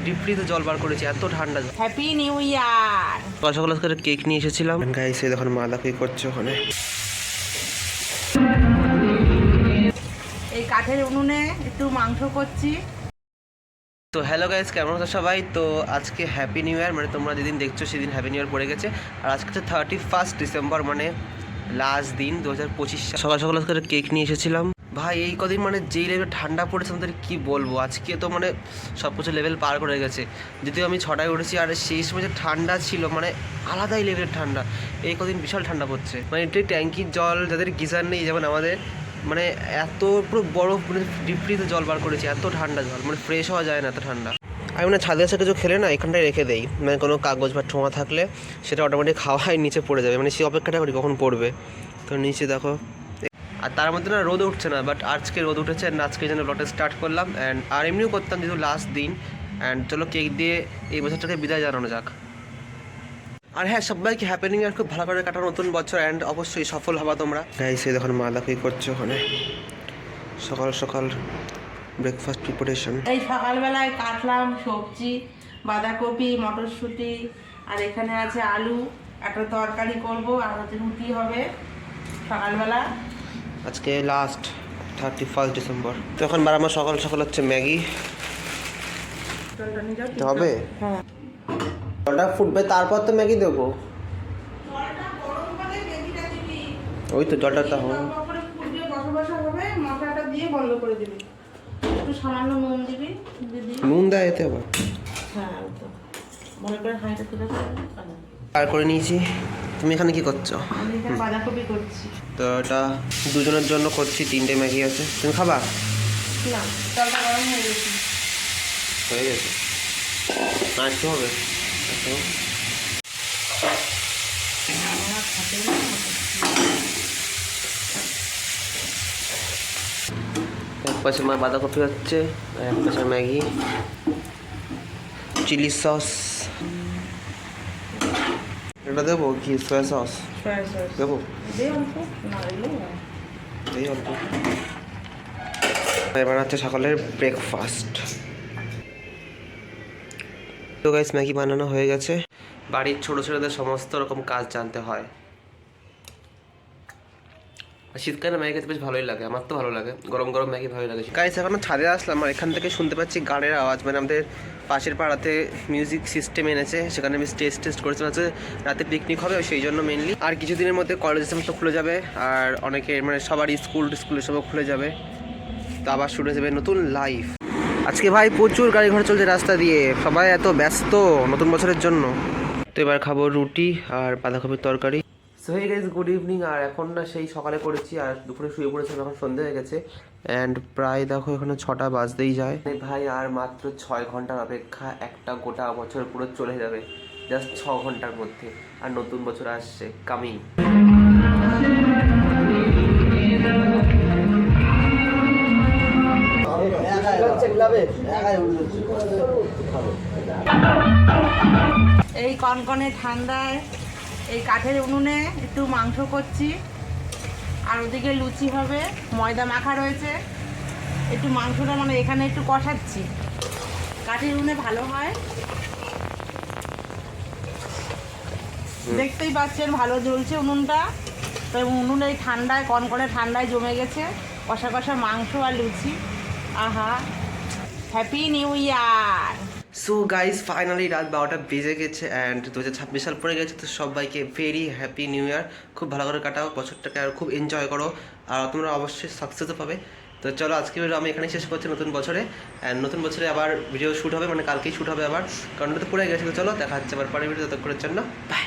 Deep ফ্রিজে জল বার করেছি, এত ঠান্ডা। Happy new year. সকাল করে কেক নিয়ে এসেছিলাম। গাইস এই দেখুন মালা কি করছে ওখানে। এই কাঠের উনুনে একটু মাংস করছি। তো হ্যালো গাইস, কেমন আছো সবাই? তো আজকে হ্যাপি নিউ ইয়ার, মানে তোমরা যেদিন দেখছো সেদিন হ্যাপি নিউ ইয়ার পড়ে গেছে। আর আজকে হচ্ছে 31 ডিসেম্বর, মানে লাস্ট দিন 2025। সকাল করে কেক নিয়ে এসেছিলাম। ভাই এই কদিন মানে যেই লেভেল ঠান্ডা পড়েছে আমাদের কী বলবো, আজকে তো মানে সব কিছু লেভেল পার করে গেছে। যদিও আমি 6টায় উঠেছি, আর সেই সময় যে ঠান্ডা ছিল মানে আলাদাই লেভেলের ঠান্ডা। এই কদিন বিশাল ঠান্ডা পড়ছে, মানে এটি ট্যাঙ্কির জল যাদের গিজার নেই যেমন আমাদের, মানে এত পুরো বরফ, মানে ডিপ ফ্রিজে জল বার করেছি, এত ঠান্ডা জল, মানে ফ্রেশ হওয়া যায় না এত ঠান্ডা। আমি মানে ছাদে এসে কিছু খেলে না এখানটায় রেখে দেই, মানে কোনো কাগজ বা ঠোঙা থাকলে সেটা অটোমেটিক খাওয়াই নিচে পড়ে যাবে, মানে সেই অপেক্ষাটা করি কখন পড়বে। তো নিচে দেখো, আর তার মধ্যে না রোদ উঠছে না, বাট আজকে রোদ উঠেছে। অ্যান্ড আজকে যেন ব্লগটা স্টার্ট করলাম, অ্যান্ড আর এমনিও করতাম যেহেতু লাস্ট দিন। অ্যান্ড চলো কেক দিয়ে এই বছরটাকে বিদায় জানানো যাক। আর হ্যাঁ, সবাইকে হ্যাপি নিউ ইয়ার, খুব ভালো করে কাটানো নতুন বছর, অ্যান্ড অবশ্যই সফল হবা তোমরা। গাইস এই দেখুন মালা কি করছে ওখানে, সকাল ব্রেকফাস্ট প্রিপারেশন। এই সকালবেলায় কাটলাম সবজি, বাঁধাকপি, মটরশুঁটি, আর এখানে আছে আলু। একটা তরকারি করব, আর হচ্ছে রুটি হবে সকালবেলা। আজকে লাস্ট 31 ডিসেম্বর। তো এখন আমার সকাল হচ্ছে ম্যাগি হবে। হ্যাঁ, জলটা ফুটবে তারপর তো ম্যাগি দেবো। ওই তো জলটা তো হবে, মশলাটা দিয়ে বন্ধ করে দিবি। একটু সামান্য নুন দিবি। নুন দেয় এতে আবার? হ্যাঁ, ভালো করে হাঁড়িটা তুলে আর করে নিয়েছি। তুমি এখানে কি করছো? আমি এখানে বাঁধাকপি করছি। তো এটা দুজনের জন্য করছি, 3টে ম্যাগি আছে। তুমি খাবা? না, জলটা গরম হয়ে গেছে। হয়ে গেছে, আর একটু হবে। এক পাশে আমার বাঁধাকপি হচ্ছে, আর এক পাশে ম্যাগি, চিলি সস। এটা দেবো কি সয়া সস দেবো? এই অল্প। এবার হচ্ছে সকালের ব্রেকফাস্ট। তো গাইস ম্যাগি বানানো হয়ে গেছে। বাড়ির ছোটো ছোটোদের সমস্ত রকম কাজ জানতে হয়। শীতকালে ম্যাগি খেতে বেশ ভালোই লাগে, আমার তো ভালো লাগে, গরম গরম ম্যাগি ভালোই লাগে। গাইস এখন ছাদে আসলাম, আর এখান থেকে শুনতে পাচ্ছি গানের আওয়াজ, মানে আমাদের পাশের পাড়াতে মিউজিক সিস্টেম এনেছে, সেখানে আমি টেস্ট করেছিলাম। হচ্ছে রাতে পিকনিক হবে, সেই জন্য মেনলি। আর কিছুদিনের মধ্যে কলেজ সমস্ত খুলে যাবে, আর অনেকে মানে সবারই স্কুল সবও খুলে যাবে, তো আবার শুরু হয়ে যাবে নতুন লাইফ। আজকে ভাই প্রচুর গাড়ি ঘোড়া চলছে রাস্তা দিয়ে, সবাই এত ব্যস্ত নতুন বছরের জন্য। তো এবার খাবো রুটি আর বাঁধাকপির তরকারি। So hey guys, good evening. আর এখন না সেই সকালে করেছি, আর দুপুরে শুয়ে পড়েছিলাম, এখন সন্ধ্যে হয়ে গেছে। অ্যান্ড প্রায় দেখো এখানে 6টা বাজতেই যায়। ভাই আর মাত্র 6 ঘন্টার অপেক্ষা, একটা গোটা বছর পুরো চলে যাবে জাস্ট 6 ঘন্টার মধ্যে। আর নতুন বছর আসছে, কামিং। এই কনকনে ঠান্ডায় এই কাঠের উনুনে একটু মাংস করছি, আর ওদিকে লুচি হবে, ময়দা মাখা রয়েছে। একটু মাংসটা মানে এখানে একটু কষাচ্ছি, কাঠের উনুনে ভালো হয়। দেখতেই পাচ্ছেন ভালো জ্বলছে উনুনটা। তো উনুন এই ঠান্ডায়, কনকনে ঠান্ডায় জমে গেছে কষা কষা মাংস আর লুচি। আহা, happy new year. So guys finally রাত 12টা বেজে গেছে, অ্যান্ড 2026 সাল পড়ে গেছে। তো সবাইকে ভেরি হ্যাপি নিউ ইয়ার। খুব ভালো করে কাটাও বছরটাকে, আর খুব এনজয় করো, আর তোমরা অবশ্যই সাকসেসও পাবে। তো চলো আজকে ভিডিও আমি এখানেই শেষ করছি নতুন বছরে। অ্যান্ড নতুন বছরে আবার ভিডিও শ্যুট হবে, মানে কালকেই শ্যুট হবে আবার, কারণ তো পড়ে গেছে। তো চলো দেখা হচ্ছে আবার পরের ভিডিও, ততক্ষণের জন্য বাই।